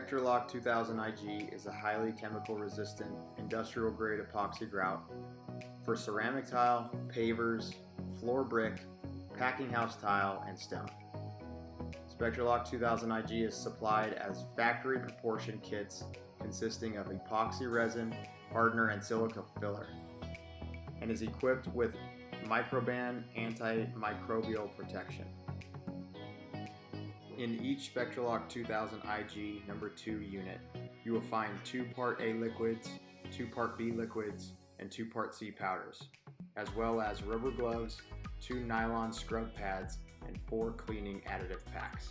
SPECTRALOCK 2000 IG is a highly chemical resistant industrial grade epoxy grout for ceramic tile, pavers, floor brick, packing house tile, and stone. SPECTRALOCK 2000 IG is supplied as factory proportion kits consisting of epoxy resin, hardener, and silica filler, and is equipped with Microban antimicrobial protection. In each SPECTRALOCK 2000 IG number 2 unit, you will find 2 Part A liquids, 2 Part B liquids, and 2 Part C powders, as well as rubber gloves, 2 nylon scrub pads, and 4 cleaning additive packs.